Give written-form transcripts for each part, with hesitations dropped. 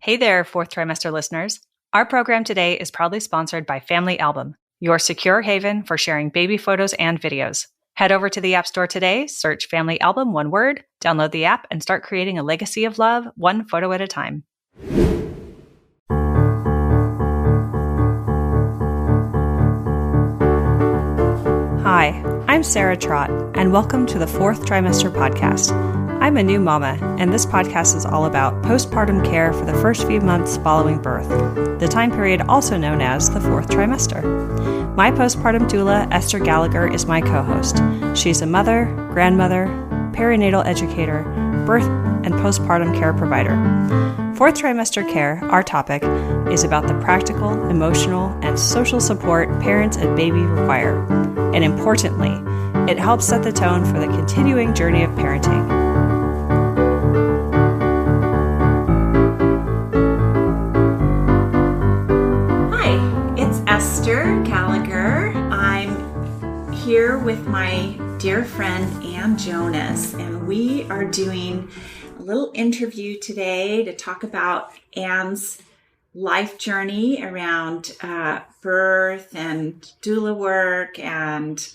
Hey there, Fourth Trimester listeners. Our program today is proudly sponsored by Family Album, your secure haven for sharing baby photos and videos. Head over to the App Store today, search Family Album, one word, download the app, and start creating a legacy of love, one photo at a time. Hi, I'm Sarah Trott, and welcome to the Fourth Trimester Podcast. I'm a new mama, and this podcast is all about postpartum care for the first few months following birth, the time period also known as the fourth trimester. My postpartum doula, Esther Gallagher, is my co-host. She's a mother, grandmother, perinatal educator, birth and postpartum care provider. Fourth trimester care, our topic, is about the practical, emotional, and social support parents and baby require. And importantly, it helps set the tone for the continuing journey of parenting. Esther Gallagher. I'm here with my dear friend Ann Jonas, and we are doing a little interview today to talk about Ann's life journey around birth and doula work and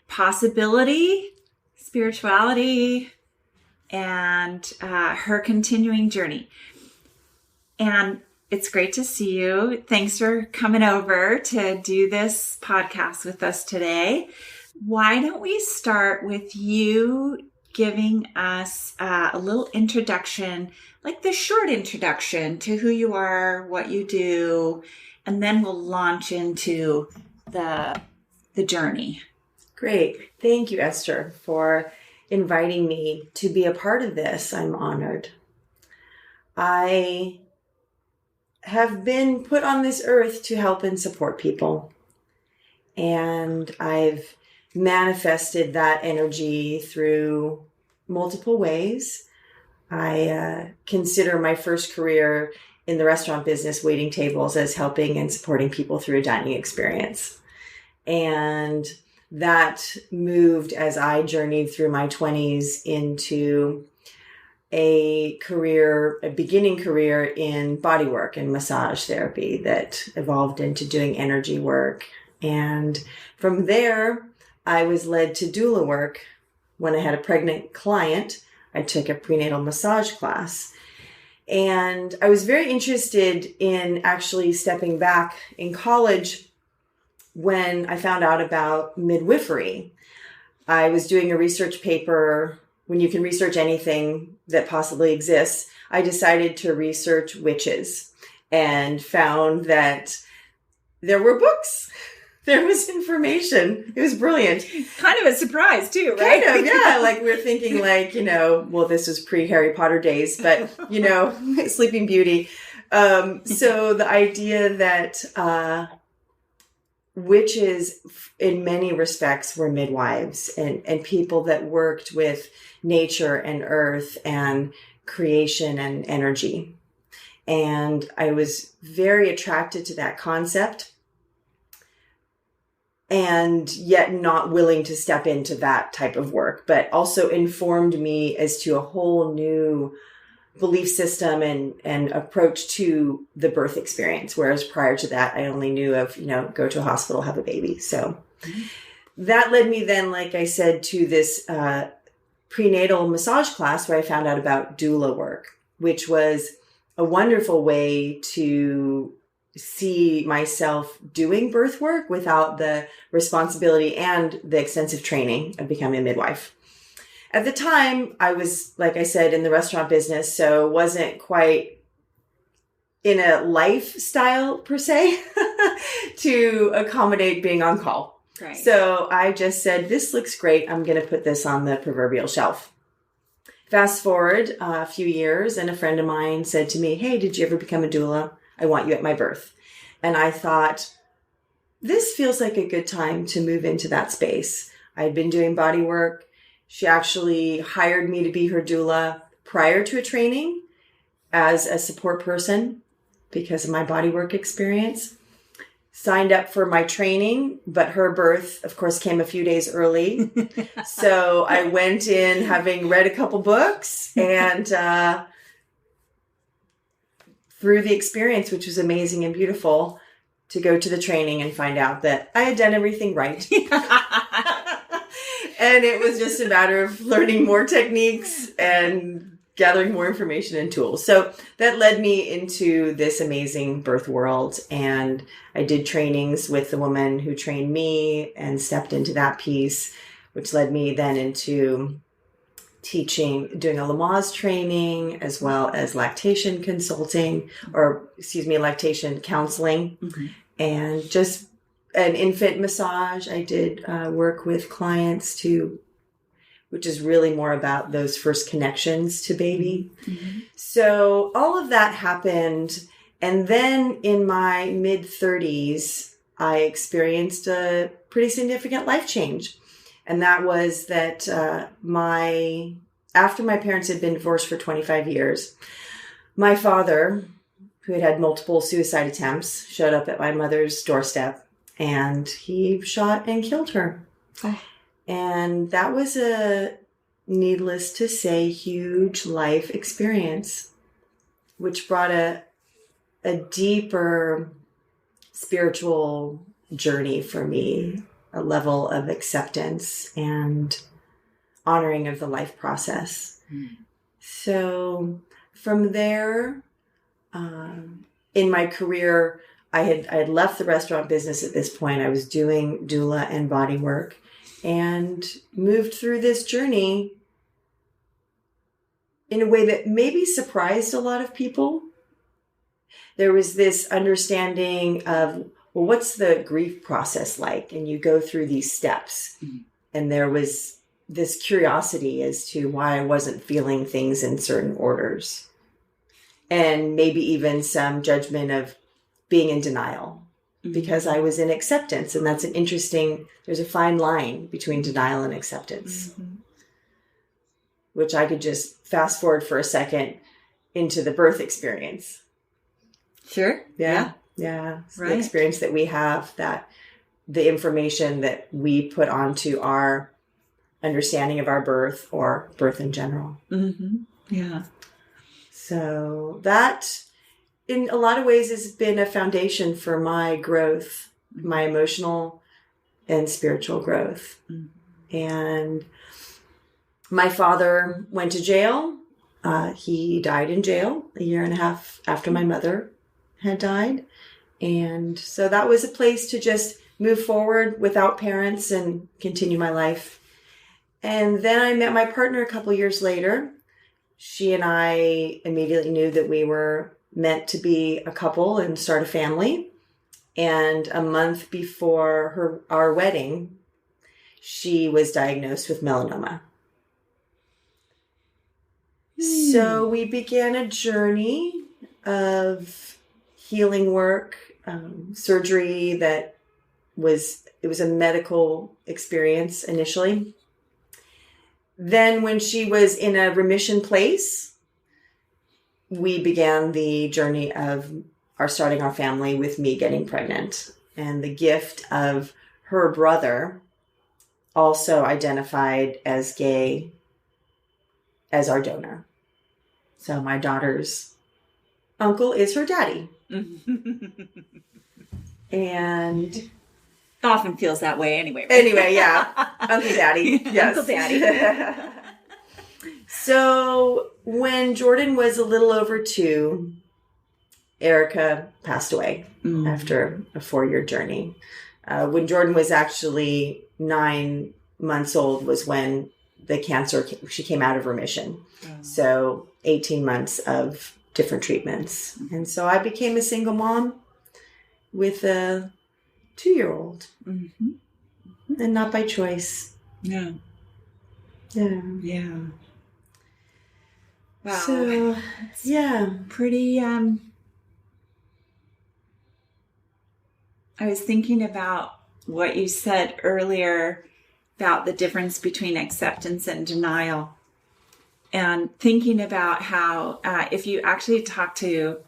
possibility, spirituality, and her continuing journey. And it's great to see you. Thanks for coming over to do this podcast with us today. Why don't we start with you giving us a little introduction, like the short introduction to who you are, what you do, and then we'll launch into the journey. Great. Thank you, Esther, for inviting me to be a part of this. I'm honored. I have been put on this earth to help and support people. And I've manifested that energy through multiple ways. I consider my first career in the restaurant business, waiting tables, as helping and supporting people through a dining experience. And that moved as I journeyed through my 20s into a beginning career in bodywork and massage therapy that evolved into doing energy work. And from there, I was led to doula work. When I had a pregnant client, I took a prenatal massage class. And I was very interested in actually stepping back in college when I found out about midwifery. I was doing a research paper. When you can research anything that possibly exists, I decided to research witches and found that there were books. There was information. It was brilliant. Kind of a surprise too, right? Kind of, yeah. Like we're thinking well, this was pre-Harry Potter days, but, Sleeping Beauty. So the idea that witches in many respects were midwives and people that worked with nature and earth and creation and energy. And I was very attracted to that concept and yet not willing to step into that type of work, but also informed me as to a whole new belief system and approach to the birth experience. Whereas prior to that, I only knew of, go to a hospital, have a baby. So that led me then, like I said, to this prenatal massage class where I found out about doula work, which was a wonderful way to see myself doing birth work without the responsibility and the extensive training of becoming a midwife. At the time, I was, like I said, in the restaurant business, so wasn't quite in a lifestyle per se to accommodate being on call. Right. So I just said, this looks great. I'm going to put this on the proverbial shelf. Fast forward a few years, and a friend of mine said to me, hey, did you ever become a doula? I want you at my birth. And I thought, this feels like a good time to move into that space. I'd been doing body work. She actually hired me to be her doula prior to a training as a support person because of my bodywork experience. Signed up for my training, but her birth, of course, came a few days early. So I went in having read a couple books and through the experience, which was amazing and beautiful, to go to the training and find out that I had done everything right. And it was just a matter of learning more techniques and gathering more information and tools. So that led me into this amazing birth world. And I did trainings with the woman who trained me and stepped into that piece, which led me then into doing a Lamaze training, as well as lactation consulting, lactation counseling, and just an infant massage. I did work with clients which is really more about those first connections to baby. So all of that happened. And then in my mid-30s, I experienced a pretty significant life change. And that was that after my parents had been divorced for 25 years, my father, who had had multiple suicide attempts, showed up at my mother's doorstep, and he shot and killed her. Oh. And that was needless to say, huge life experience, which brought a deeper spiritual journey for me, a level of acceptance and honoring of the life process. So from there, in my career, I had left the restaurant business at this point. I was doing doula and body work and moved through this journey in a way that maybe surprised a lot of people. There was this understanding of, well, what's the grief process like? And you go through these steps. And there was this curiosity as to why I wasn't feeling things in certain orders. And maybe even some judgment of being in denial because I was in acceptance. And that's there's a fine line between denial and acceptance, which I could just fast forward for a second into the birth experience. Sure. Yeah. Right. The experience that we have, that the information that we put onto our understanding of our birth or birth in general. Yeah. So that, in a lot of ways, has been a foundation for my growth, my emotional and spiritual growth. And my father went to jail. He died in jail a year and a half after my mother had died. And so that was a place to just move forward without parents and continue my life. And then I met my partner a couple years later. She and I immediately knew that we were meant to be a couple and start a family. And a month before our wedding, she was diagnosed with melanoma. So we began a journey of healing work, surgery it was a medical experience initially. Then when she was in a remission place, we began the journey of starting our family with me getting pregnant. And the gift of her brother, also identified as gay, as our donor. So my daughter's uncle is her daddy. And it often feels that way anyway. Right? Anyway, yeah. Uncle Daddy. Yes. Uncle Daddy. So when Jordan was a little over 2, Erica passed away after a 4-year journey. When Jordan was actually 9 months old was when the cancer, she came out of remission. So 18 months of different treatments. And so I became a single mom with a 2-year-old. And not by choice. Yeah. Wow. So, yeah. Pretty, I was thinking about what you said earlier about the difference between acceptance and denial. And thinking about how if you actually talk to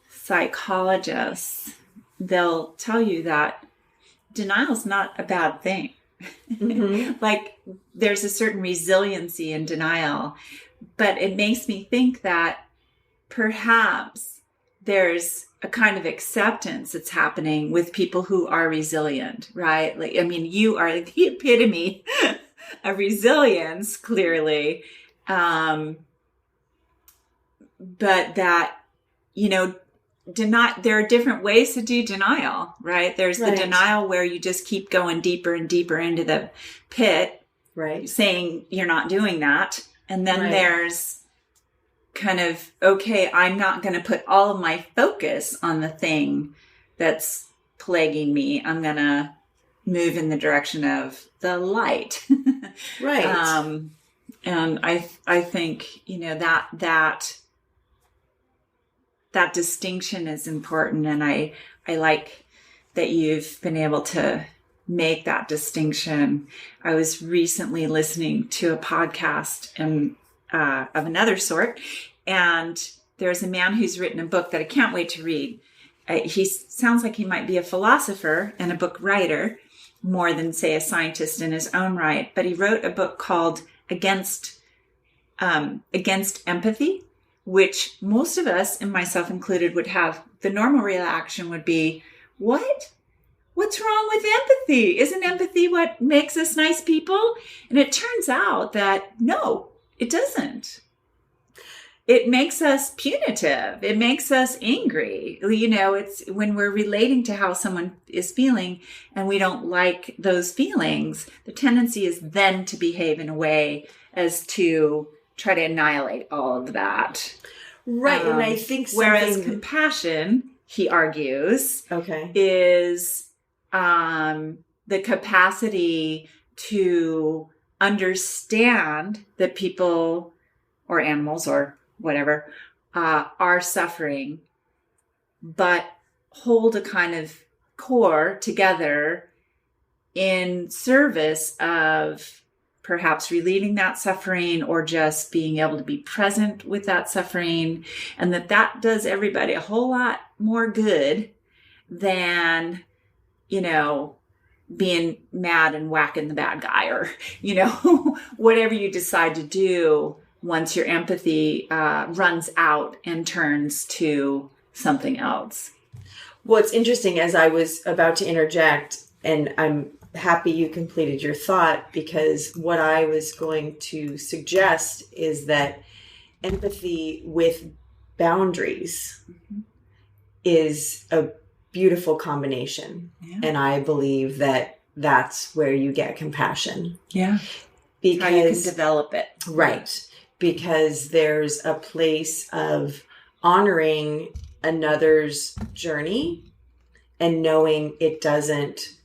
psychologists, they'll tell you that denial is not a bad thing. Like there's a certain resiliency in denial, but it makes me think that perhaps there's a kind of acceptance that's happening with people who are resilient, right? Like, I mean, you are the epitome of resilience, clearly. But that, there are different ways to do denial, right? There's the denial where you just keep going deeper and deeper into the pit, right? Saying you're not doing that. And then there's kind of, okay, I'm not going to put all of my focus on the thing that's plaguing me. I'm going to move in the direction of the light. Right. And I think, that distinction is important. And I like that you've been able to make that distinction. I was recently listening to a podcast of another sort, and there's a man who's written a book that I can't wait to read. He sounds like he might be a philosopher and a book writer more than, say, a scientist in his own right. But he wrote a book called Against Empathy, which most of us, and myself included, would have the normal reaction would be, what? What's wrong with empathy? Isn't empathy what makes us nice people? And it turns out that no, it doesn't. It makes us punitive. It makes us angry. It's when we're relating to how someone is feeling and we don't like those feelings, the tendency is then to behave in a way as to try to annihilate all of that. Right. And I think whereas compassion, he argues, is the capacity to understand that people or animals or whatever are suffering, but hold a kind of core together in service of perhaps relieving that suffering or just being able to be present with that suffering, and that does everybody a whole lot more good than, being mad and whacking the bad guy or, whatever you decide to do once your empathy runs out and turns to something else. Well, it's interesting, as I was about to interject, and I'm happy you completed your thought, because what I was going to suggest is that empathy with boundaries is a beautiful combination. Yeah. And I believe that that's where you get compassion. Yeah. Because how you can develop it. Right. Because there's a place of honoring another's journey and knowing it doesn't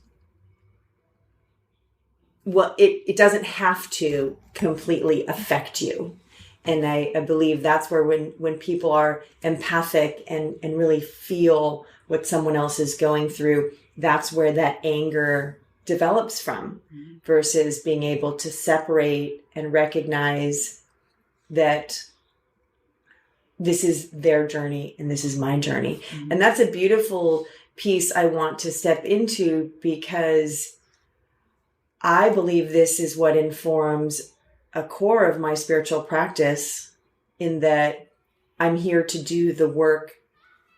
have to completely affect you. And I believe that's where when people are empathic and really feel what someone else is going through, that's where that anger develops from, versus being able to separate and recognize that this is their journey and this is my journey. Mm-hmm. And that's a beautiful piece I want to step into, because I believe this is what informs a core of my spiritual practice, in that I'm here to do the work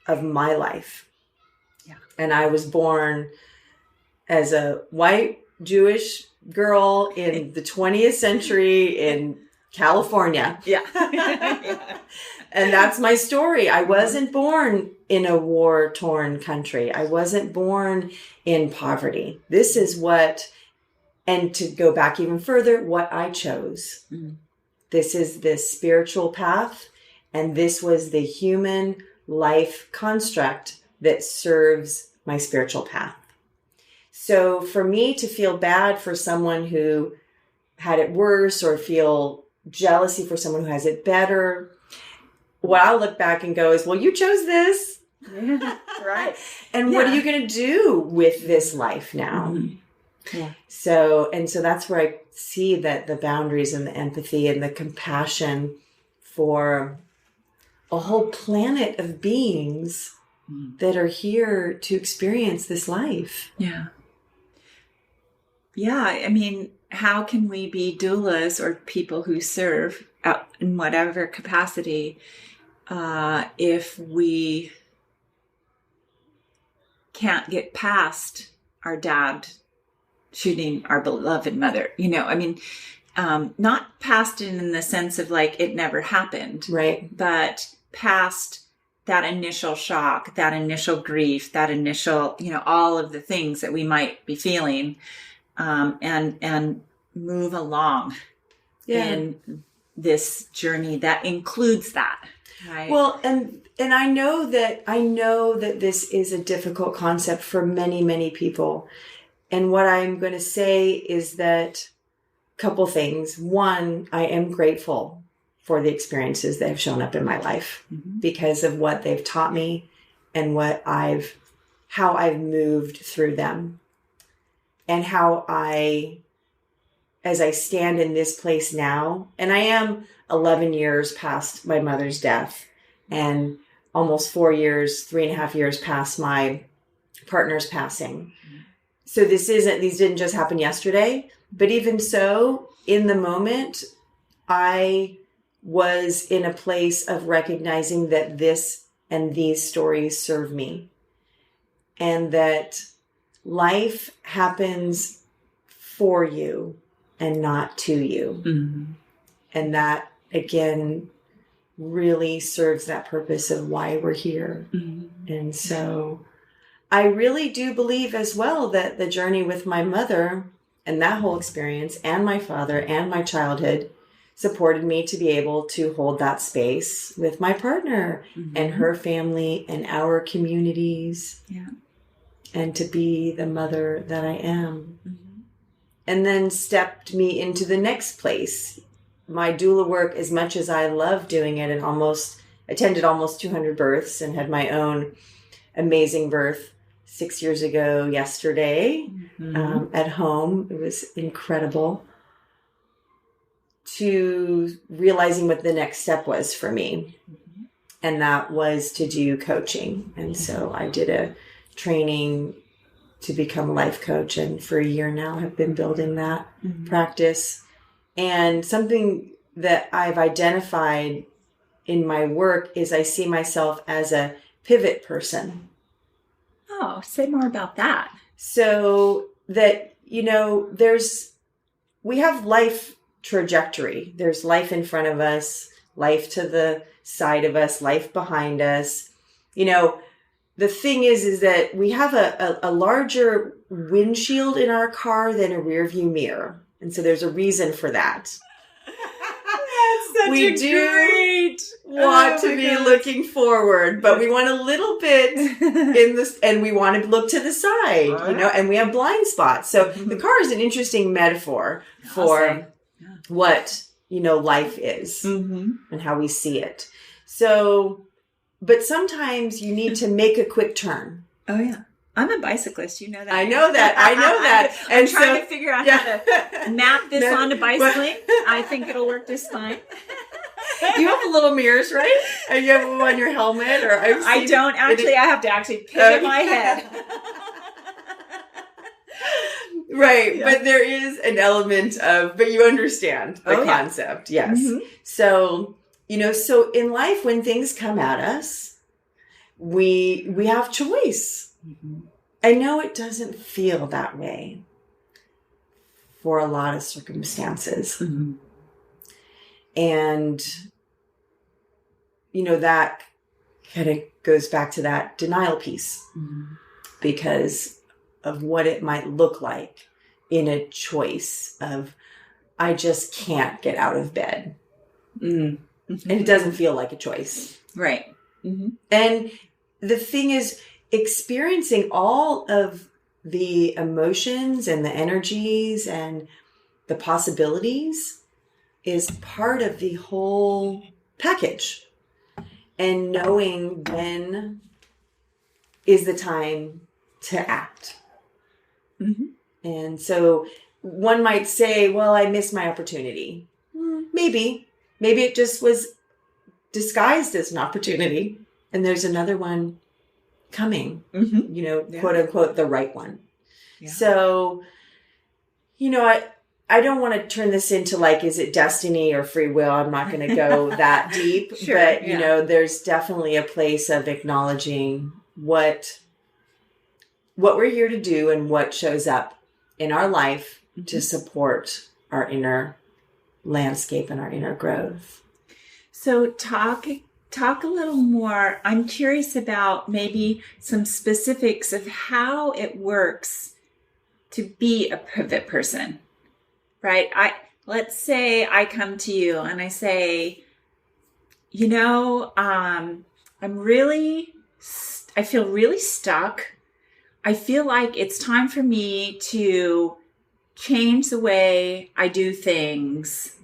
of my life. Yeah. And I was born as a white Jewish girl in the 20th century in California. Yeah. And that's my story. I wasn't born in a war-torn country. I wasn't born in poverty. This is what, and to go back even further, what I chose. Mm-hmm. This is the spiritual path, and this was the human life construct that serves my spiritual path. So for me to feel bad for someone who had it worse, or feel jealousy for someone who has it better, what I'll look back and go is, well, you chose this. Yeah, right. And what are you going to do with this life now? Mm-hmm. Yeah. So that's where I see that the boundaries and the empathy and the compassion for a whole planet of beings that are here to experience this life. Yeah. Yeah. I mean, how can we be doulas or people who serve out in whatever capacity if we can't get past our dad shooting our beloved mother. Not past in the sense of like it never happened. Right. But past that initial shock, that initial grief, that initial, all of the things that we might be feeling, and move along in this journey that includes that. Right. Well, and I know that this is a difficult concept for many, many people. And what I'm going to say is that a couple things. One, I am grateful for the experiences that have shown up in my life because of what they've taught me and how I've moved through them, and how as I stand in this place now, and I am 11 years past my mother's death and almost 3.5 years past my partner's passing. So these didn't just happen yesterday, but even so, in the moment, I was in a place of recognizing that this and these stories serve me, and that life happens for you and not to you. Mm-hmm. And that, again, really serves that purpose of why we're here. Mm-hmm. And so I really do believe as well that the journey with my mother and that whole experience and my father and my childhood supported me to be able to hold that space with my partner and her family and our communities. Yeah. And to be the mother that I am. Mm-hmm. And then stepped me into the next place. My doula work, as much as I love doing it, and attended almost 200 births and had my own amazing birth 6 years ago yesterday at home. It was incredible. To realizing what the next step was for me. Mm-hmm. And that was to do coaching. And so I did a training to become a life coach, and for a year now have been building that practice. And something that I've identified in my work is I see myself as a pivot person. Oh, say more about that. So that, we have life trajectory. There's life in front of us, life to the side of us, life behind us. The thing is that we have a larger windshield in our car than a rear view mirror. And so there's a reason for that. We do want to be looking forward, but we want a little bit in this, and we want to look to the side, and we have blind spots. So the car is an interesting metaphor for what, life is and how we see it. So, but sometimes you need to make a quick turn. Oh, yeah. I'm a bicyclist. You know that. I know that. I'm trying to figure out how to map this onto bicycling. I think it'll work just fine. You have little mirrors, right? And you have them on your helmet? Or I don't actually. I have to actually pivot my head. Right. Yeah. But there is an element but you understand the concept. Yes. Mm-hmm. So, so in life, when things come at us, we have choice. Mm-hmm. I know it doesn't feel that way for a lot of circumstances. Mm-hmm. And, that kind of goes back to that denial piece because of what it might look like in a choice of, I just can't get out of bed. Mm-hmm. And it doesn't feel like a choice. Right. Mm-hmm. And the thing is, experiencing all of the emotions and the energies and the possibilities is part of the whole package. And knowing when is the time to act. Mm-hmm. And so one might say, well, I missed my opportunity. Maybe it just was disguised as an opportunity. And there's another one coming, quote unquote, the right one. Yeah. So, I don't want to turn this into like, is it destiny or free will? I'm not going to go that deep, sure, but there's definitely a place of acknowledging what what we're here to do and what shows up in our life to support our inner landscape and our inner growth. So talk a little more. I'm curious about maybe some specifics of how it works to be a pivot person, right? Let's say I come to you and I say, I feel really stuck. I feel like it's time for me to change the way I do things.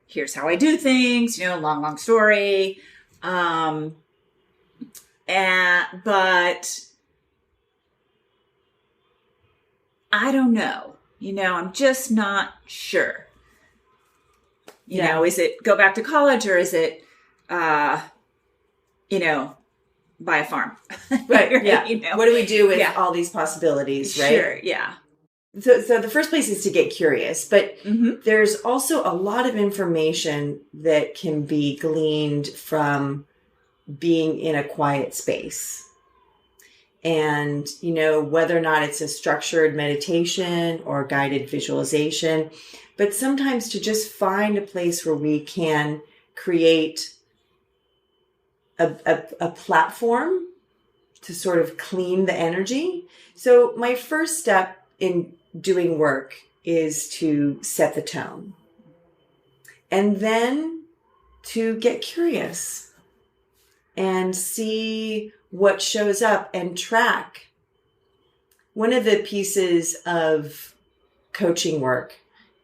Here's how I do things, long story. But I don't know, I'm just not sure. Is it go back to college or is it, buy a farm? Right. Yeah. What do we do with all these possibilities, right? Sure. Yeah. So the first place is to get curious, but there's also a lot of information that can be gleaned from being in a quiet space. And, whether or not it's a structured meditation or guided visualization, but sometimes to just find a place where we can create a platform to sort of clean the energy. So my first step in doing work is to set the tone and then to get curious and see what shows up and track. One of the pieces of coaching work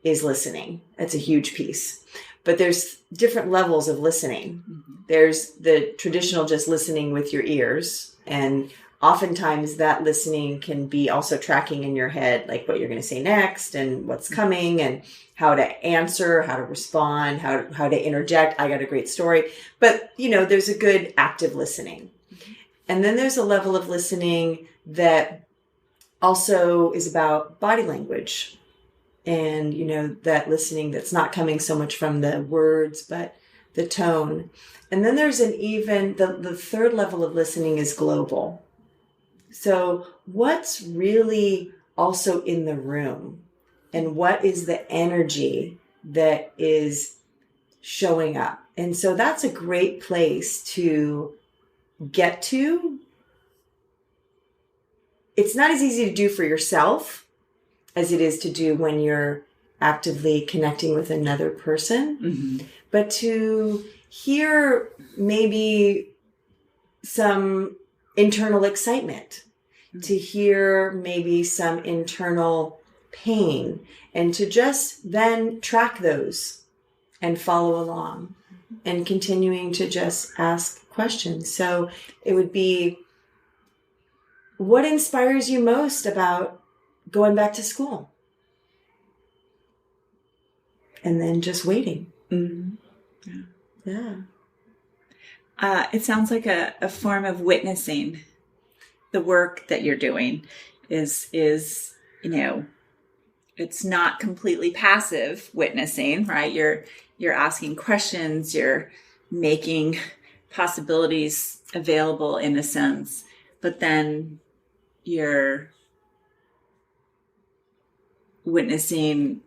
is listening. That's a huge piece. But there's different levels of listening. There's the traditional just listening with your ears. And oftentimes that listening can be also tracking in your head, like what you're going to say next and what's coming and how to answer, how to respond, how to interject. I got a great story. But, there's a good active listening. And then there's a level of listening that also is about body language. And, that listening that's not coming so much from the words, but the tone. And then there's the third level of listening is global. So what's really also in the room? And what is the energy that is showing up? And so that's a great place to get to. It's not as easy to do for yourself as it is to do when you're actively connecting with another person, but to hear maybe some internal excitement, to hear maybe some internal pain, and to just then track those and follow along and continuing to just ask questions. So it would be, what inspires you most about going back to school? And then just waiting. Yeah. It sounds like a form of witnessing. The work that you're doing is it's not completely passive witnessing, right? You're asking questions, you're making possibilities available in a sense, but then you're witnessing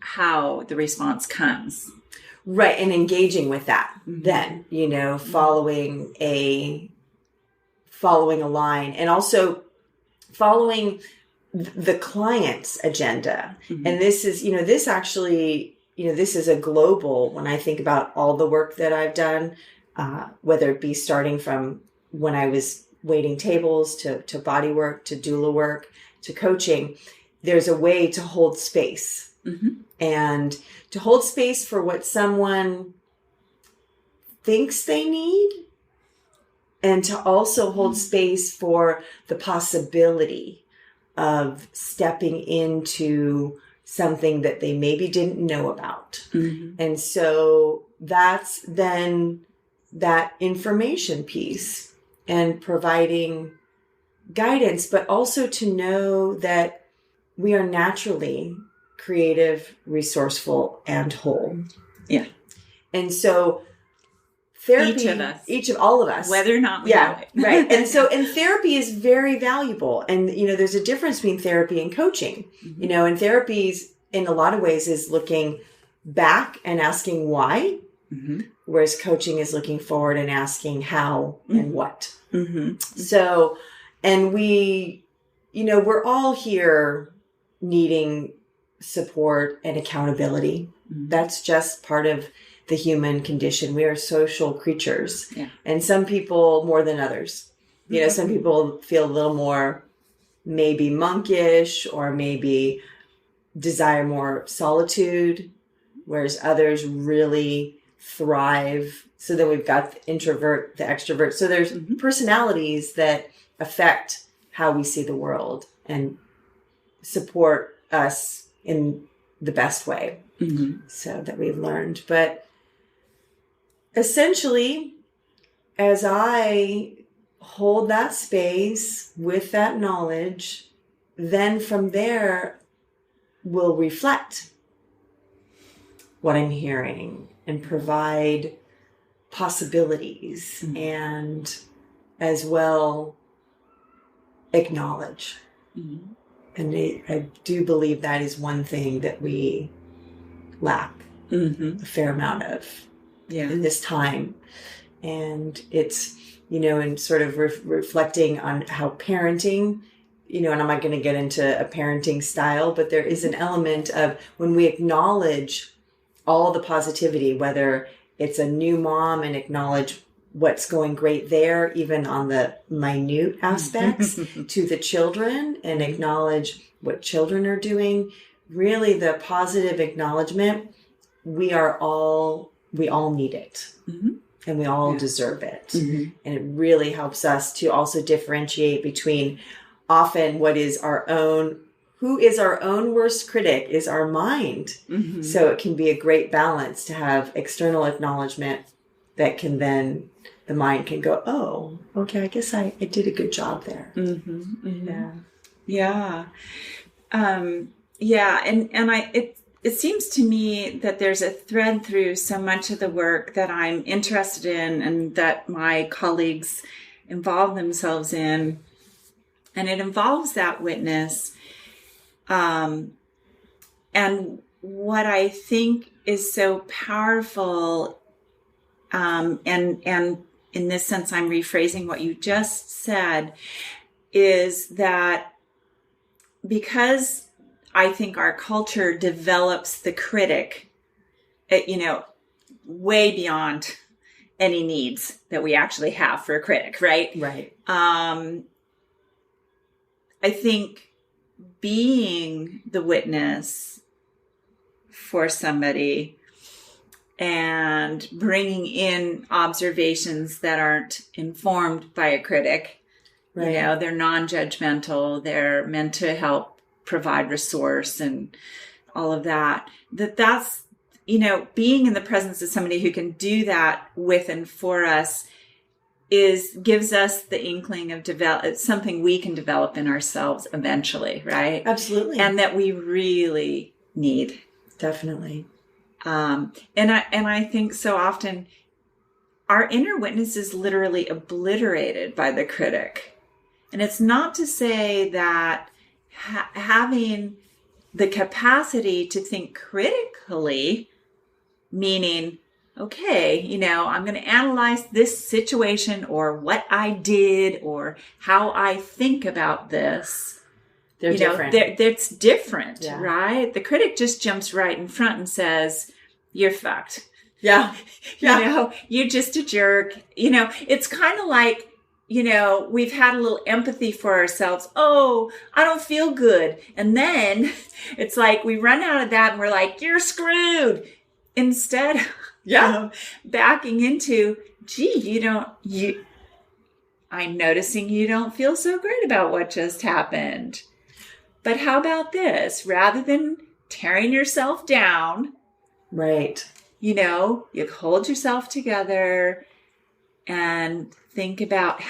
how the response comes. Right. And engaging with that then, following a line and also following the client's agenda. And this is, this actually, this is a global, when I think about all the work that I've done, whether it be starting from when I was waiting tables to body work, to doula work, to coaching, there's a way to hold space and to hold space for what someone thinks they need, and to also hold space for the possibility of stepping into something that they maybe didn't know about. And so that's then that information piece and providing guidance, but also to know that we are naturally creative, resourceful, and whole. Yeah. And so therapy, all of us, whether or not we know it. Right. And therapy is very valuable. And, there's a difference between therapy and coaching, and therapy's in a lot of ways is looking back and asking why, whereas coaching is looking forward and asking how and what. So, and we, we're all here needing support and accountability. That's just part of the human condition. We are social creatures. Yeah. And some people more than others. Some people feel a little more maybe monkish or maybe desire more solitude, whereas others really thrive. So then we've got the introvert, the extrovert. So there's personalities that affect how we see the world and support us in the best way. So that we've learned. But essentially, as I hold that space with that knowledge, then from there we'll reflect what I'm hearing and provide possibilities and as well acknowledge. And I do believe that is one thing that we lack a fair amount of in this time. And it's, and sort of reflecting on how parenting, and I'm not going to get into a parenting style, but there is an element of when we acknowledge all the positivity, whether it's a new mom and acknowledge what's going great there, even on the minute aspects to the children and acknowledge what children are doing. Really the positive acknowledgement, we all need it and we all deserve it. And it really helps us to also differentiate between often what is who is our own worst critic is our mind. So it can be a great balance to have external acknowledgement that can then, the mind can go, oh, okay, I guess I did a good job there. It seems to me that there's a thread through so much of the work that I'm interested in and that my colleagues involve themselves in. And it involves that witness. And what I think is so powerful, and in this sense, I'm rephrasing what you just said, is that because I think our culture develops the critic, way beyond any needs that we actually have for a critic, right? Right. I think being the witness for somebody and bringing in observations that aren't informed by a critic, they're non-judgmental, they're meant to help provide resource and all of that, that's, being in the presence of somebody who can do that with and for us gives us the inkling of something we can develop in ourselves eventually, right? Absolutely. And that we really need. Definitely. And I think so often our inner witness is literally obliterated by the critic. And it's not to say that having the capacity to think critically, meaning, okay, I'm going to analyze this situation or what I did or how I think about this. They're different. It's different, right? The critic just jumps right in front and says, you're fucked. Yeah. You're just a jerk. It's kind of like, we've had a little empathy for ourselves. Oh, I don't feel good. And then it's like we run out of that and we're like, you're screwed. Instead of backing into, I'm noticing you don't feel so great about what just happened. But how about this? Rather than tearing yourself down. Right. You hold yourself together and think about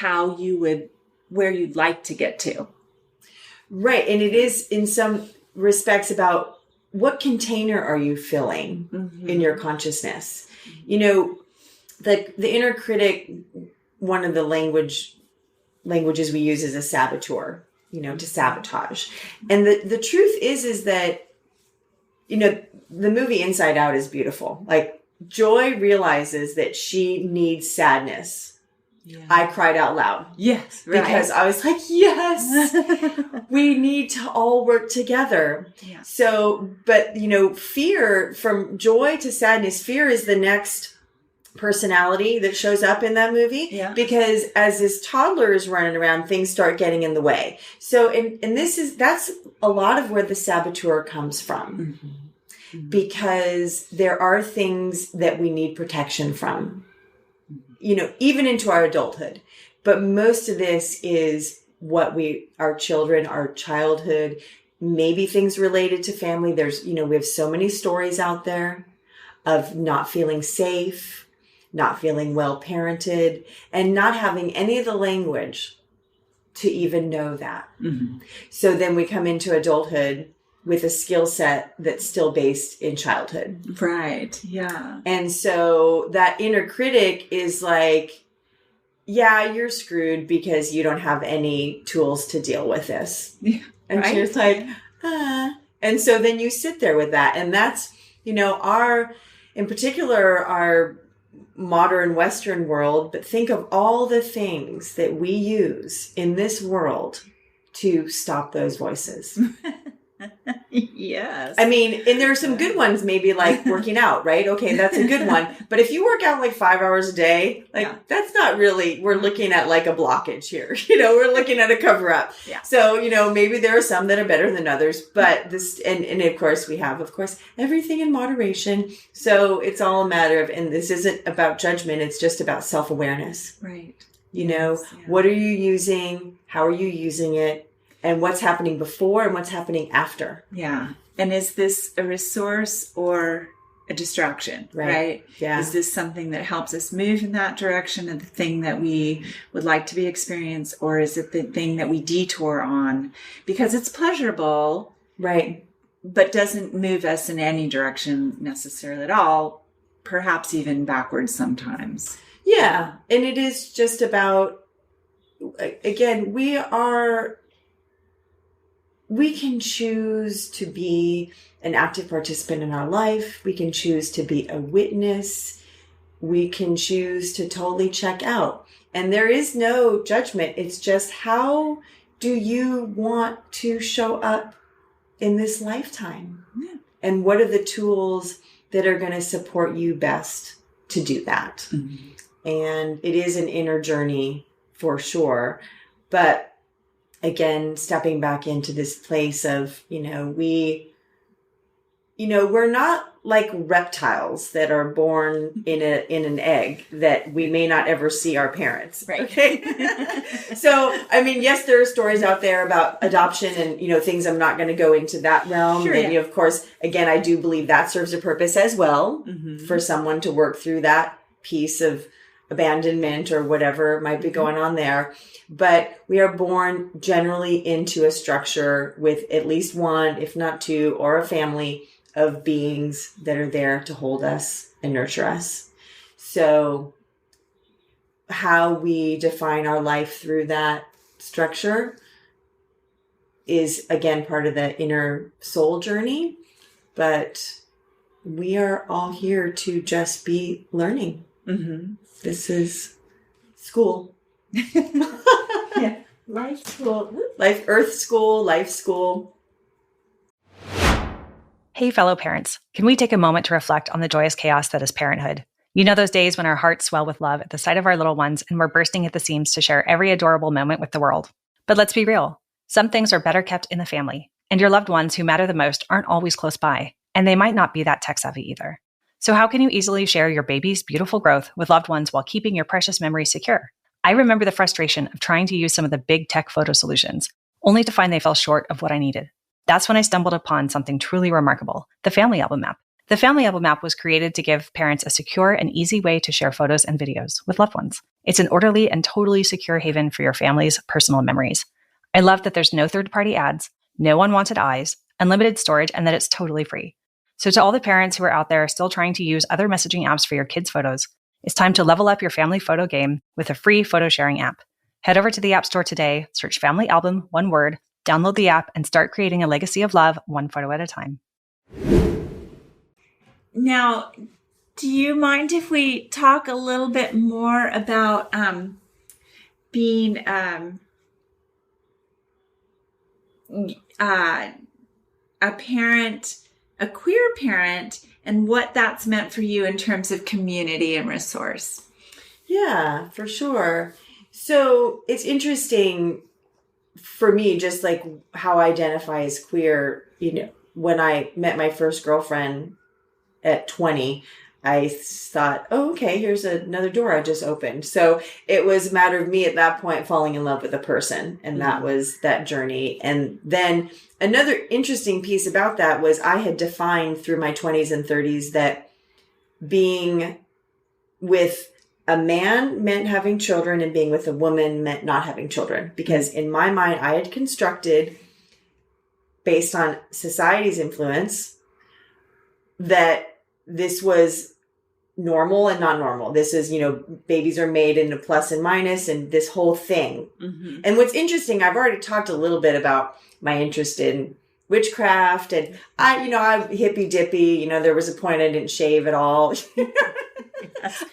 where you'd like to get to. Right. And it is in some respects about what container are you filling in your consciousness? the inner critic, one of the languages we use is a saboteur, to sabotage. And the truth is that, the movie Inside Out is beautiful. Like, Joy realizes that she needs sadness. Yeah. I cried out loud. Yes. Right. Because I was like, yes, we need to all work together. Yeah. So, but, fear, from joy to sadness, fear is the next personality that shows up in that movie. Yeah. Because as this toddler is running around, things start getting in the way. So, and that's a lot of where the saboteur comes from. Mm-hmm. Mm-hmm. Because there are things that we need protection from. Even into our adulthood. But most of this is our children, our childhood, maybe things related to family. There's, we have so many stories out there of not feeling safe, not feeling well parented, and not having any of the language to even know that. Mm-hmm. So then we come into adulthood with a skill set that's still based in childhood. Right. Yeah. And so that inner critic is like, yeah, you're screwed because you don't have any tools to deal with this. Yeah. And right? She's like, And so then you sit there with that. And that's, in particular, our modern Western world, but think of all the things that we use in this world to stop those voices. Yes. I mean, and there are some good ones, maybe like working out, right? Okay, that's a good one. But if you work out like 5 hours a day, that's not really, we're looking at like a blockage here. We're looking at a cover up. Yeah. So, maybe there are some that are better than others, but this, and of course we have, everything in moderation. So it's all a matter of, and this isn't about judgment. It's just about self-awareness. Right. What are you using? How are you using it? And what's happening before and what's happening after. Yeah. And is this a resource or a distraction? Right? Yeah. Is this something that helps us move in that direction of the thing that we would like to be experienced? Or is it the thing that we detour on because it's pleasurable? Right. But doesn't move us in any direction necessarily at all, perhaps even backwards sometimes. Yeah. And it is just about, again, we can choose to be an active participant in our life. We can choose to be a witness. We can choose to totally check out. And there is no judgment. It's just, how do you want to show up in this lifetime? Yeah. And what are the tools that are going to support you best to do that? Mm-hmm. And it is an inner journey for sure. But again, stepping back into this place of, we're not like reptiles that are born in an egg that we may not ever see our parents. Right. Okay. So, I mean, yes, there are stories out there about adoption and, things. I'm not going to go into that realm. Sure, and, of course, again, I do believe that serves a purpose as well, mm-hmm. for someone to work through that piece of abandonment or whatever might be going on there. But we are born generally into a structure with at least one, if not two, or a family of beings that are there to hold us and nurture us. So how we define our life through that structure is, again, part of the inner soul journey. But we are all here to just be learning. Mm-hmm. This is school. Yeah. Life school. Earth school, life school. Hey, fellow parents, can we take a moment to reflect on the joyous chaos that is parenthood? Those days when our hearts swell with love at the sight of our little ones and we're bursting at the seams to share every adorable moment with the world. But let's be real. Some things are better kept in the family, and your loved ones who matter the most aren't always close by, and they might not be that tech savvy either. So how can you easily share your baby's beautiful growth with loved ones while keeping your precious memories secure? I remember the frustration of trying to use some of the big tech photo solutions, only to find they fell short of what I needed. That's when I stumbled upon something truly remarkable, the Family Album App. The Family Album App was created to give parents a secure and easy way to share photos and videos with loved ones. It's an orderly and totally secure haven for your family's personal memories. I love that there's no third-party ads, no unwanted eyes, unlimited storage, and that it's totally free. So to all the parents who are out there still trying to use other messaging apps for your kids' photos, It's time to level up your family photo game with a free photo sharing app. Head over to the App Store today, search Family Album, one word, download the app, and start creating a legacy of love one photo at a time. Now, do you mind if we talk a little bit more about being a parent, a queer parent, and what that's meant for you in terms of community and resource? Yeah, for sure. So it's interesting for me, just like how I identify as queer. When I met my first girlfriend at 20, I thought, oh, okay, here's another door I just opened. So it was a matter of me at that point falling in love with a person. And that was that journey. And then another interesting piece about that was I had defined through my 20s and 30s that being with a man meant having children and being with a woman meant not having children. Because in my mind, I had constructed, based on society's influence, that this was normal and not normal. This is, babies are made into plus and minus and this whole thing. Mm-hmm. And what's interesting, I've already talked a little bit about my interest in witchcraft, and I'm hippy dippy. There was a point I didn't shave at all.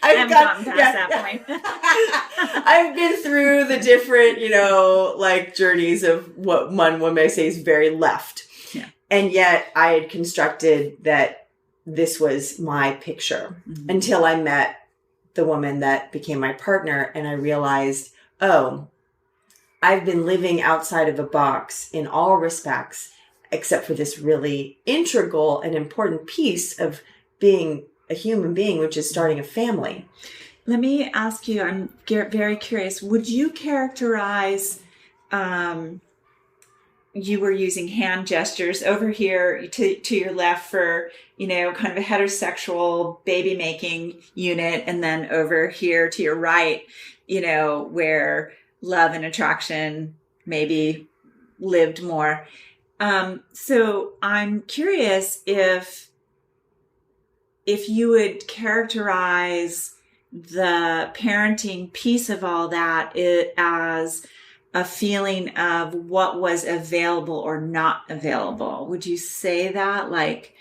I've gotten past that point. I've been through the different, journeys of what one may say is very left. Yeah. And yet I had constructed that this was my picture until I met the woman that became my partner. And I realized, oh, I've been living outside of a box in all respects, except for this really integral and important piece of being a human being, which is starting a family. Let me ask you, I'm very curious, would you characterize, you were using hand gestures over here to your left for, kind of a heterosexual baby making unit, and then over here to your right, where love and attraction maybe lived more. So I'm curious if you would characterize the parenting piece of all that as a feeling of what was available or not available. Would you say that? Like,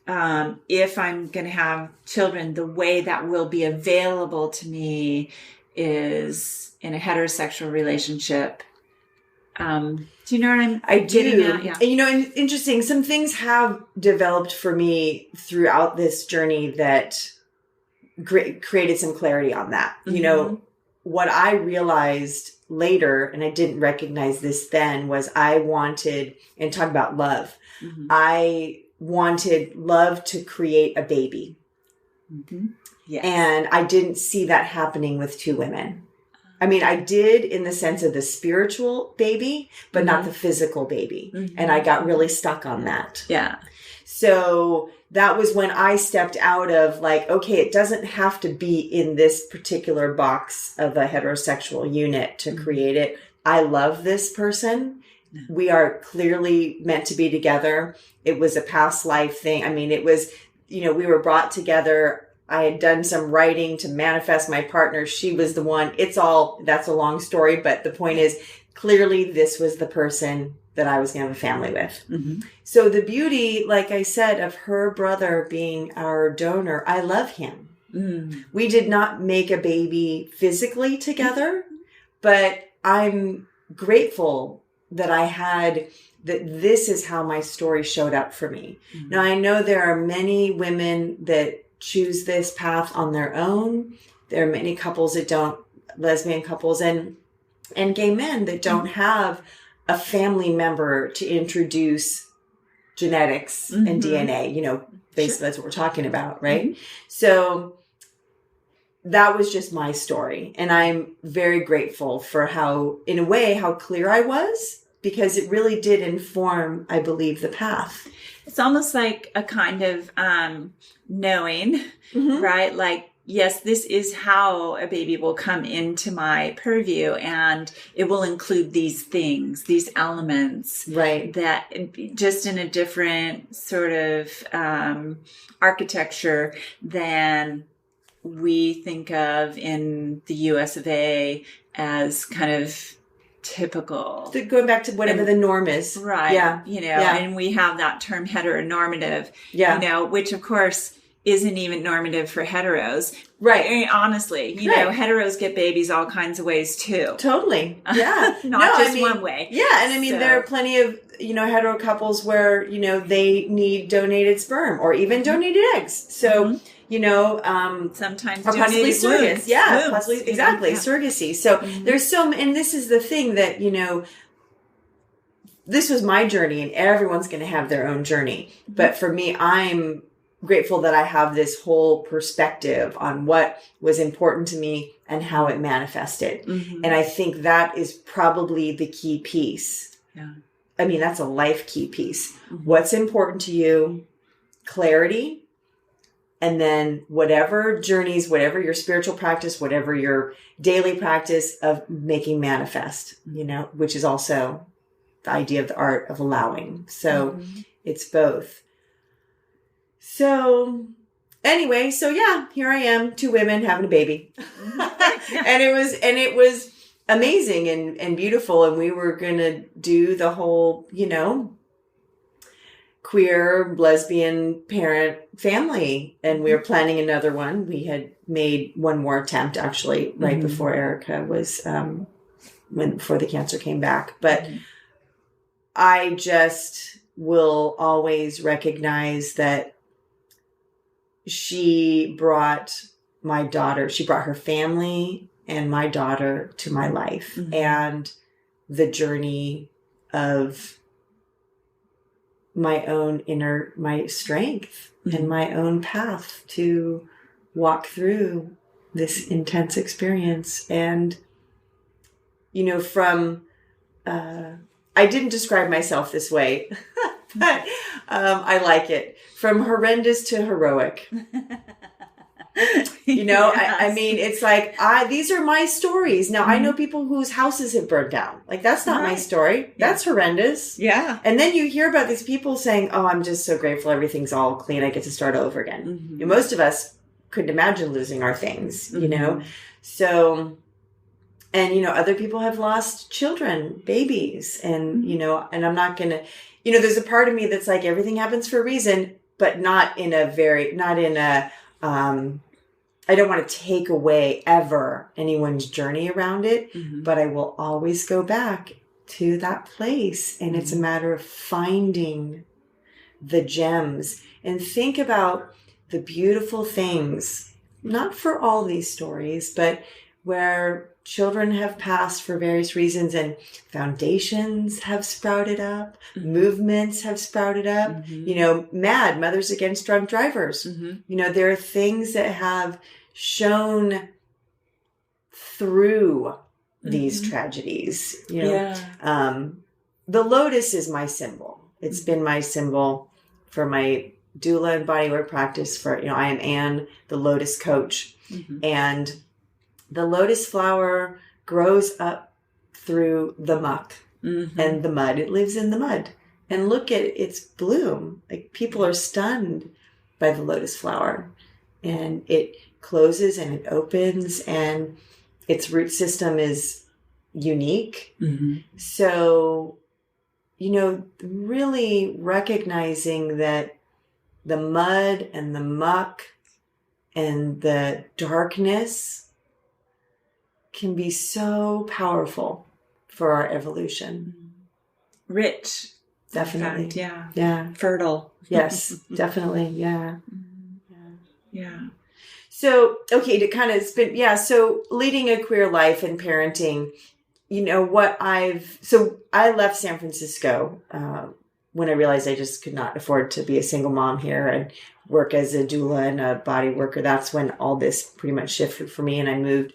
if I'm going to have children, the way that will be available to me is in a heterosexual relationship. Do you know what I do. Yeah. And, interesting. Some things have developed for me throughout this journey that created some clarity on that. Mm-hmm. What I realized later, and I didn't recognize this then, was I wanted, and talk about love, I wanted love to create a baby. Mm-hmm. Yes. And I didn't see that happening with two women. I mean, I did in the sense of the spiritual baby, but not the physical baby. Mm-hmm. And I got really stuck on that. Yeah. So that was when I stepped out of okay, it doesn't have to be in this particular box of a heterosexual unit to create it. I love this person. We are clearly meant to be together. It was a past life thing. I mean, it was, we were brought together. I had done some writing to manifest my partner. She was the one. That's a long story, but the point is, clearly this was the person that I was going to have a family with. Mm-hmm. So the beauty, like I said, of her brother being our donor, I love him. Mm. We did not make a baby physically together, but I'm grateful that this is how my story showed up for me. Mm-hmm. Now, I know there are many women that choose this path on their own. There are many couples that don't, lesbian couples and gay men that don't have a family member to introduce genetics and DNA, basically that's what we're talking about, right? Mm-hmm. So that was just my story. And I'm very grateful for how clear I was, because it really did inform, I believe, the path. It's almost like a kind of knowing, right? Like, yes, this is how a baby will come into my purview, and it will include these things, these elements, right? That just in a different sort of architecture than we think of in the US of A as kind of typical. Going back to whatever the norm is. Right. Yeah. And we have that term heteronormative, which of course isn't even normative for heteros. Right. I mean, honestly, heteros get babies all kinds of ways too. Totally. Yeah. Not just one way. Yeah. And I mean, there are plenty of, hetero couples where, they need donated sperm or even donated eggs. So, sometimes or possibly surrogates. Wombs. Yeah. Wombs. Possibly. Exactly. Yeah. Surrogacy. So there's and this is the thing that, this was my journey and everyone's going to have their own journey. But for me, I'm grateful that I have this whole perspective on what was important to me and how it manifested. And I think that is probably the key piece. Yeah. I mean, that's a life key piece. What's important to you, clarity, and then whatever journeys, whatever your spiritual practice, whatever your daily practice of making manifest, which is also the idea of the art of allowing. So it's both. So anyway, here I am, 2 women having a baby. and it was amazing and beautiful. And we were going to do the whole, queer, lesbian parent family. And we were planning another one. We had made one more attempt actually right before Erica was, before the cancer came back. But I just will always recognize that she brought her family and my daughter to my life and the journey of my strength and my own path to walk through this intense experience. And, I didn't describe myself this way, but I like it. From horrendous to heroic. I mean, it's like, these are my stories. Now, I know people whose houses have burned down. Like, that's not my story. That's horrendous. Yeah. And then you hear about these people saying, oh, I'm just so grateful. Everything's all clean. I get to start over again. Most of us couldn't imagine losing our things, So, and, other people have lost children, babies. And, and I'm not going to, there's a part of me that's like, everything happens for a reason, but not in a I don't want to take away ever anyone's journey around it, but I will always go back to that place. And it's a matter of finding the gems and think about the beautiful things, not for all these stories, but where children have passed for various reasons and foundations have sprouted up, movements have sprouted up, MAD, Mothers Against Drunk Drivers. There are things that have shown through these tragedies. The lotus is my symbol. It's been my symbol for my doula and bodywork practice for, I am Anne, the lotus coach. And the lotus flower grows up through the muck and the mud. It lives in the mud. And look at its bloom. Like, people are stunned by the lotus flower. And it closes and it opens, and its root system is unique. So, really recognizing that the mud and the muck and the darkness can be so powerful for our evolution. Rich. Definitely. In fact, yeah. Fertile. Yes, definitely. Yeah. Yeah. So, okay, to kind of spin, so leading a queer life and parenting, I left San Francisco when I realized I just could not afford to be a single mom here and work as a doula and a body worker. That's when all this pretty much shifted for me. And I moved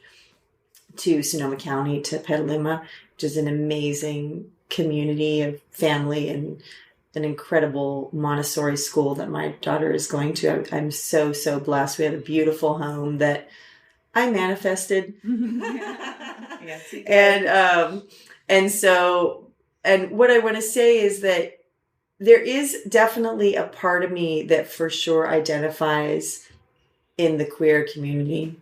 to Sonoma County, to Petaluma, which is an amazing community of family and an incredible Montessori school that my daughter is going to. I'm so, so blessed. We have a beautiful home that I manifested. Yes, and what I want to say is that there is definitely a part of me that for sure identifies in the queer community.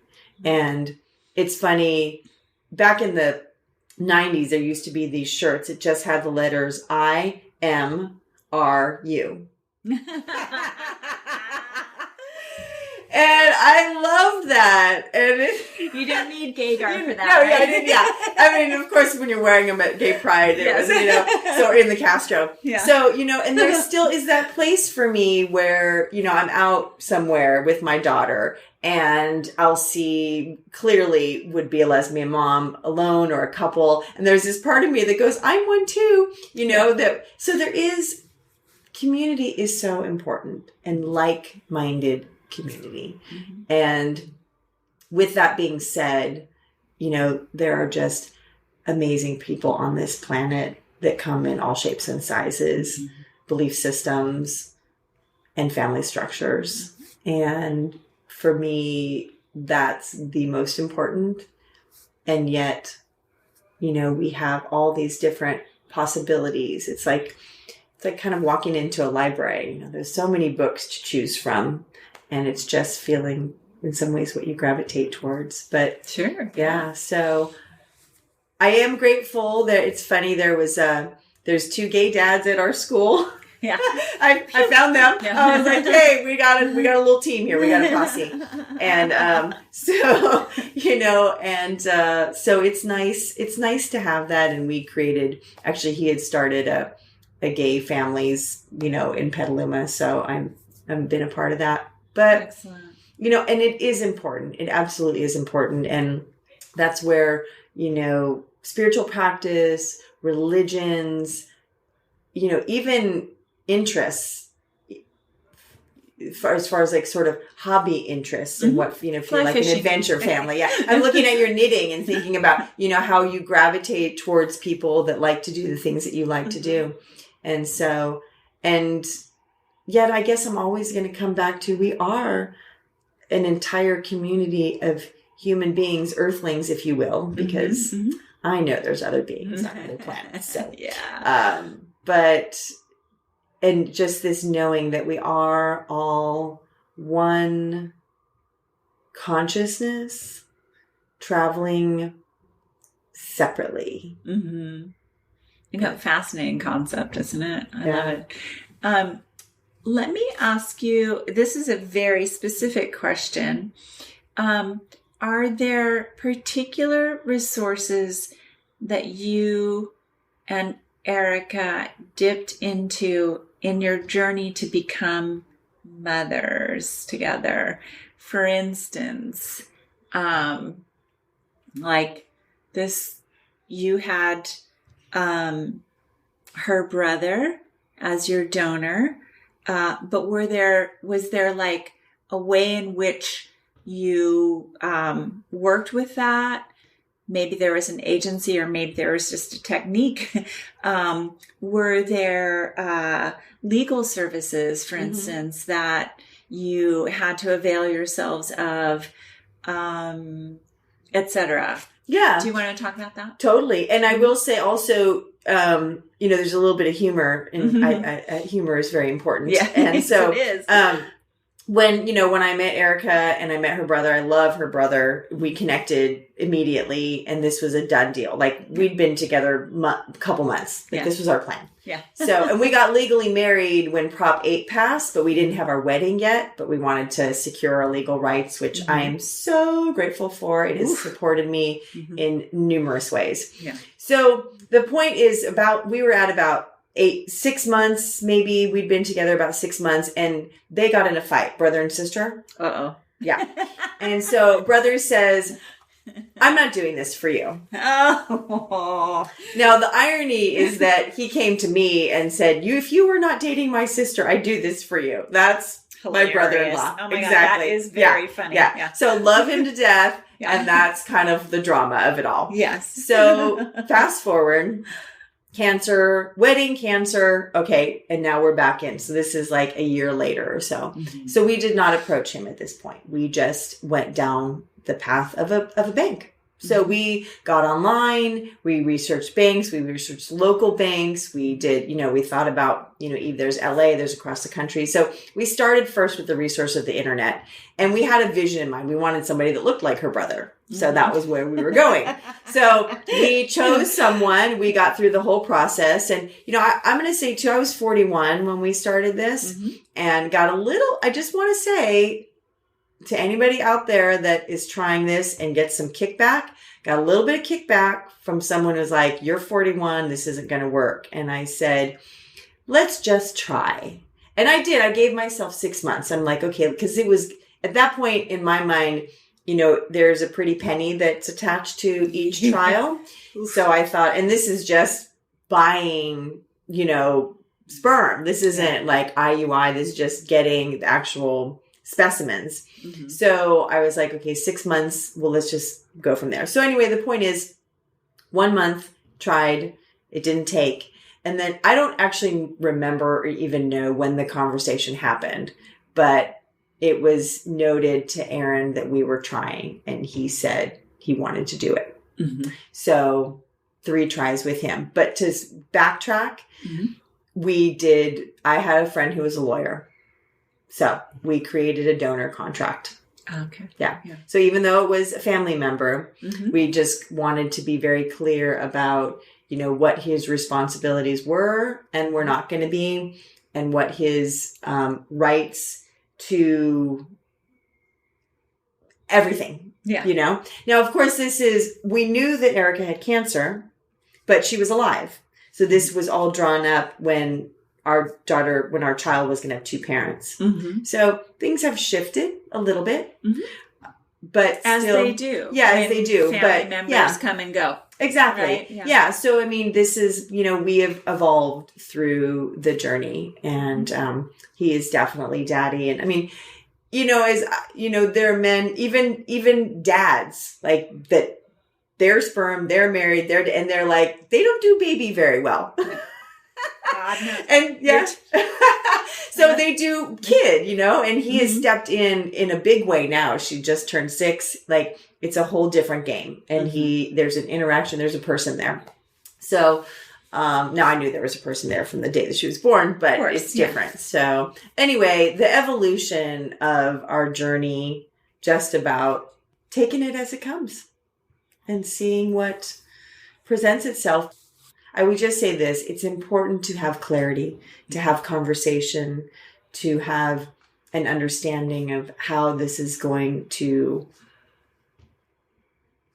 And it's funny, back in the 90s, there used to be these shirts. It just had the letters I-M-R-U. And I loved that. And you don't need Gaygar for that. No, right? I mean, of course, when you're wearing them at Gay Pride, it was, so in the Castro. Yeah. So, and there still is that place for me where, I'm out somewhere with my daughter and I'll see clearly would be a lesbian mom alone or a couple. And there's this part of me that goes, I'm one too, so there is, community is so important and like-minded community. Mm-hmm. And with that being said, there are just amazing people on this planet that come in all shapes and sizes, mm-hmm. belief systems, and family structures. Mm-hmm. And for me, that's the most important. And yet, we have all these different possibilities. It's like kind of walking into a library. There's so many books to choose from. And it's just feeling, in some ways, what you gravitate towards. But sure, yeah. So I am grateful that it's funny. There's 2 gay dads at our school. Yeah, I found them. Yeah. I was like, hey, we got a little team here. We got a posse, and so it's nice. It's nice to have that. And we created. Actually, he had started a gay families, in Petaluma. So I've been a part of that. But, excellent. And it is important. It absolutely is important. And that's where, spiritual practice, religions, even interests, as far as like sort of hobby interests and what, feel like an adventure family. Yeah. I'm looking at your knitting and thinking about, how you gravitate towards people that like to do the things that you like to do. And so, yet I guess I'm always going to come back to, we are an entire community of human beings, earthlings, if you will, because mm-hmm. I know there's other beings on other planets. So, yeah. And just this knowing that we are all one consciousness traveling separately. Mm-hmm. Fascinating concept, isn't it? I love it. Let me ask you, this is a very specific question. Are there particular resources that you and Erica dipped into in your journey to become mothers together? For instance, like this, you had her brother as your donor. But was there like a way in which you worked with that? Maybe there was an agency, or maybe there was just a technique. Were there legal services, for instance, that you had to avail yourselves of, etc.? Yeah. Do you want to talk about that? Totally. And I will say also, there's a little bit of humor, and humor is very important. Yeah, and so it is. When I met Erica and I met her brother, I love her brother. We connected immediately, and this was a done deal. Like, we'd been together a couple months. Like, this was our plan. Yeah. So, and we got legally married when Prop 8 passed, but we didn't have our wedding yet. But we wanted to secure our legal rights, which I am so grateful for. It has supported me in numerous ways. Yeah. So the point is we were at about 6 months, maybe. We'd been together about 6 months, and they got in a fight, brother and sister. Uh-oh. Yeah. And so brother says, I'm not doing this for you. Oh. Now, the irony is that he came to me and said, if you were not dating my sister, I'd do this for you. That's hilarious. My brother-in-law. Oh my exactly. God, that is very funny. Yeah. So love him to death. And that's kind of the drama of it all. Yes. So fast forward, cancer, wedding, cancer. Okay. And now we're back in. So this is like a year later or so. Mm-hmm. So we did not approach him at this point. We just went down the path of a bank. So we got online, we researched banks, we researched local banks, we did, we thought about, there's LA, there's across the country. So we started first with the resource of the internet, and we had a vision in mind. We wanted somebody that looked like her brother. So that was where we were going. So we chose someone, we got through the whole process. And, I'm going to say too, I was 41 when we started this and I just want to say, to anybody out there that is trying this and gets some kickback, got a little bit of kickback from someone who's like, you're 41, this isn't going to work. And I said, let's just try. And I did. I gave myself 6 months. I'm like, okay, because it was at that point in my mind, there's a pretty penny that's attached to each trial. So I thought, and this is just buying, sperm. This isn't like IUI. This is just getting the actual specimens. So I was like, okay, 6 months. Well, let's just go from there. So anyway, the point is 1 month tried, it didn't take. And then I don't actually remember or even know when the conversation happened, but it was noted to Aaron that we were trying, and he said he wanted to do it. So 3 tries with him. But to backtrack, I had a friend who was a lawyer. So we created a donor contract. Okay. Yeah. So even though it was a family member, we just wanted to be very clear about, what his responsibilities were and were not going to be, and what his rights to everything. Yeah. Now, of course, we knew that Erica had cancer, but she was alive. So this was all drawn up when our child was going to have 2 parents. So things have shifted a little bit, but as they do. Yeah, as they do. Family members come and go. Exactly. Right? Yeah. So, this is, we have evolved through the journey, and he is definitely daddy. And there are men, even dads like that, their sperm, they're married, they're like, they don't do baby very well. God, no. And so they do kid, and he has stepped in a big way now. She just turned 6. Like, it's a whole different game. And there's an interaction, there's a person there. So, now I knew there was a person there from the day that she was born, but it's different. So anyway, the evolution of our journey, just about taking it as it comes and seeing what presents itself. I would just say this, it's important to have clarity, to have conversation, to have an understanding of how this is going to,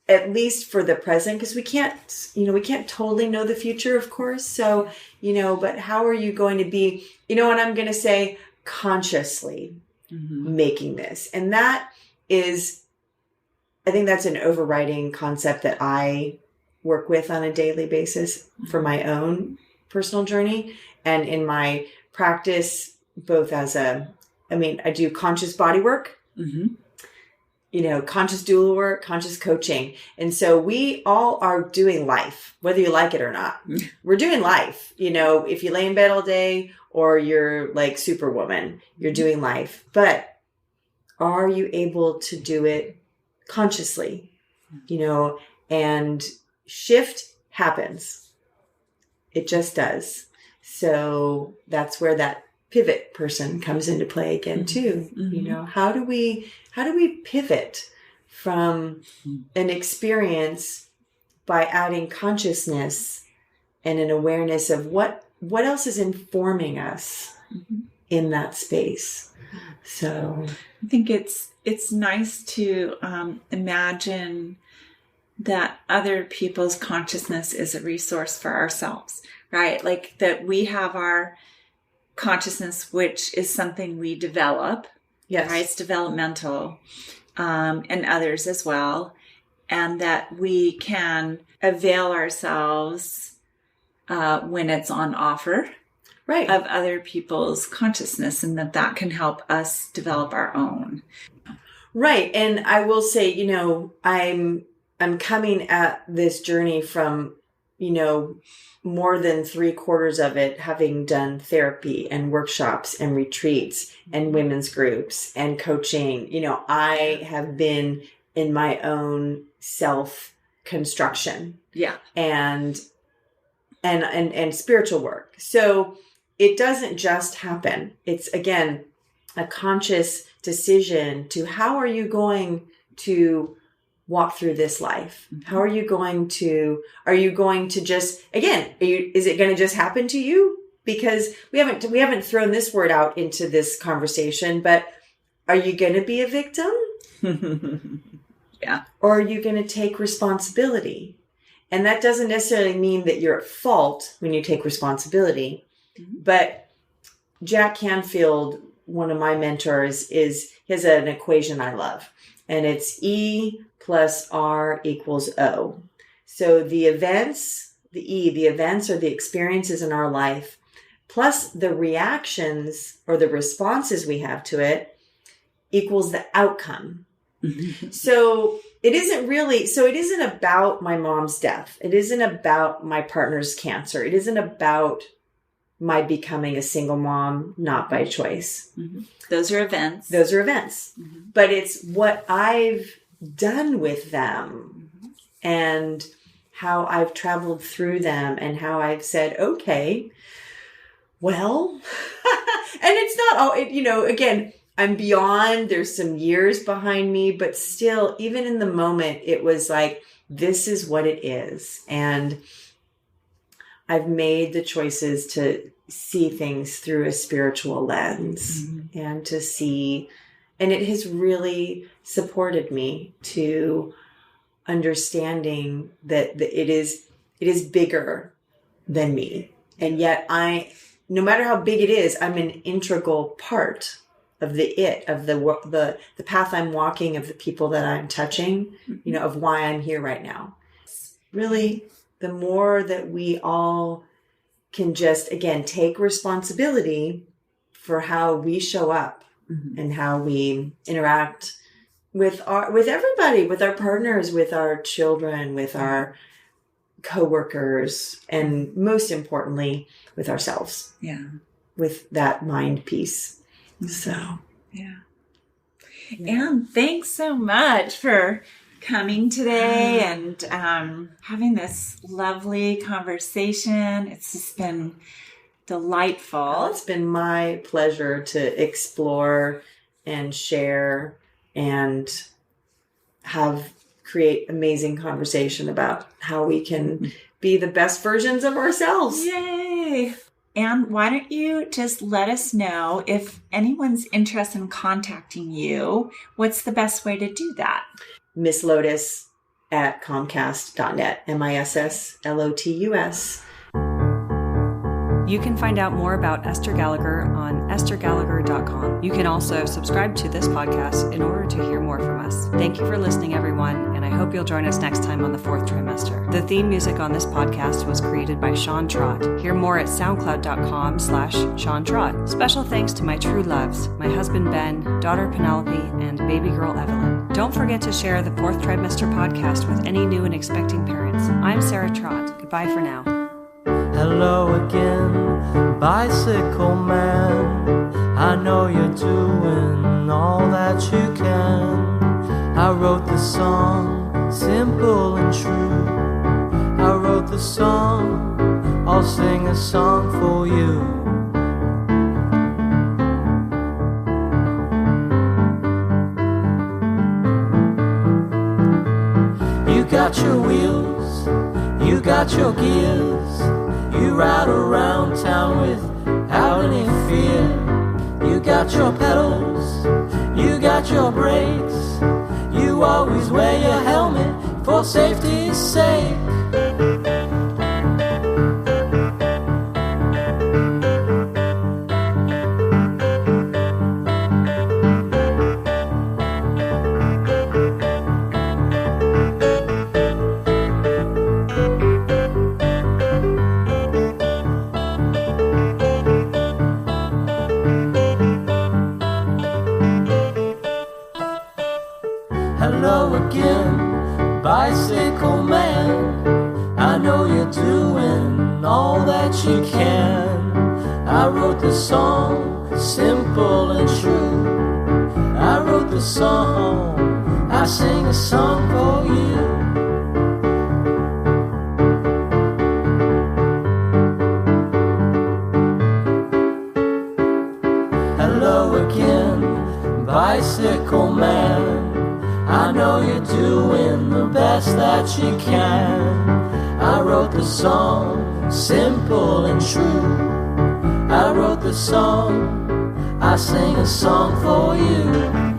at least for the present, because we can't totally know the future, of course. So, but how are you going to be, and I'm going to say consciously making this. And that is, I think that's an overriding concept that I work with on a daily basis for my own personal journey, and in my practice, both as I do conscious body work, conscious doula work, conscious coaching. And so we all are doing life, whether you like it or not. We're doing life. If you lay in bed all day or you're like Superwoman, you're doing life. But are you able to do it consciously? And shift happens. It just does. So that's where that pivot person comes into play again too. How do we pivot from an experience by adding consciousness and an awareness of what else is informing us in that space? So I think it's nice to imagine that other people's consciousness is a resource for ourselves, right? Like that we have our consciousness, which is something we develop. Yes. Right? It's developmental, and others as well. And that we can avail ourselves when it's on offer, right, of other people's consciousness, and that can help us develop our own. Right. And I will say, I'm coming at this journey from, more than 3/4 of it having done therapy and workshops and retreats and women's groups and coaching. I have been in my own self construction. Yeah. And spiritual work. So it doesn't just happen. It's, again, a conscious decision to how are you going to walk through this life? How are you going to just, again, is it going to just happen to you? Because we haven't thrown this word out into this conversation, but are you going to be a victim? Yeah. Or are you going to take responsibility? And that doesn't necessarily mean that you're at fault when you take responsibility. But Jack Canfield, one of my mentors, he has an equation I love. And it's E plus R equals O. So the events or the experiences in our life, plus the reactions or the responses we have to it, equals the outcome. So it isn't about my mom's death. It isn't about my partner's cancer. It isn't about my becoming a single mom, not by choice. Those are events. But it's what I've done with them and how I've traveled through them and how I've said, okay, well, and it's not all, again, I'm beyond, there's some years behind me, but still, even in the moment, it was like, this is what it is. And I've made the choices to see things through a spiritual lens and to see, and it has really supported me to understanding that it is bigger than me. And yet no matter how big it is, I'm an integral part of the path I'm walking, of the people that I'm touching, of why I'm here right now. Really, the more that we all can just, again, take responsibility for how we show up and how we interact with everybody, with our partners, with our children, with our coworkers, and most importantly, with ourselves. Yeah. With that mind piece. So, yeah. And thanks so much for coming today and having this lovely conversation. It's just been delightful. Well, it's been my pleasure to explore and share and create amazing conversation about how we can be the best versions of ourselves. Yay! And why don't you just let us know if anyone's interested in contacting you, what's the best way to do that? Miss Lotus at Comcast.net, MISSLOTUS. You can find out more about Esther Gallagher on esthergallagher.com. You can also subscribe to this podcast in order to hear more from us. Thank you for listening, everyone, and I hope you'll join us next time on the Fourth Trimester. The theme music on this podcast was created by Sean Trott. Hear more at soundcloud.com/Sean Trott. Special thanks to my true loves, my husband Ben, daughter Penelope, and baby girl Evelyn. Don't forget to share the Fourth Trimester Podcast with any new and expecting parents. I'm Sarah Trott. Goodbye for now. Hello again, bicycle man. I know you're doing all that you can. I wrote the song, simple and true. I wrote the song, I'll sing a song for you. You got your wheels, you got your gears. You ride around town without any fear. You got your pedals, you got your brakes. You always wear your helmet for safety's sake. Hello again, bicycle man. I know you're doing all that you can. I wrote the song, simple and true. I wrote the song, I sing a song for you. best that she can. I wrote the song, simple and true. I wrote the song, I sing a song for you.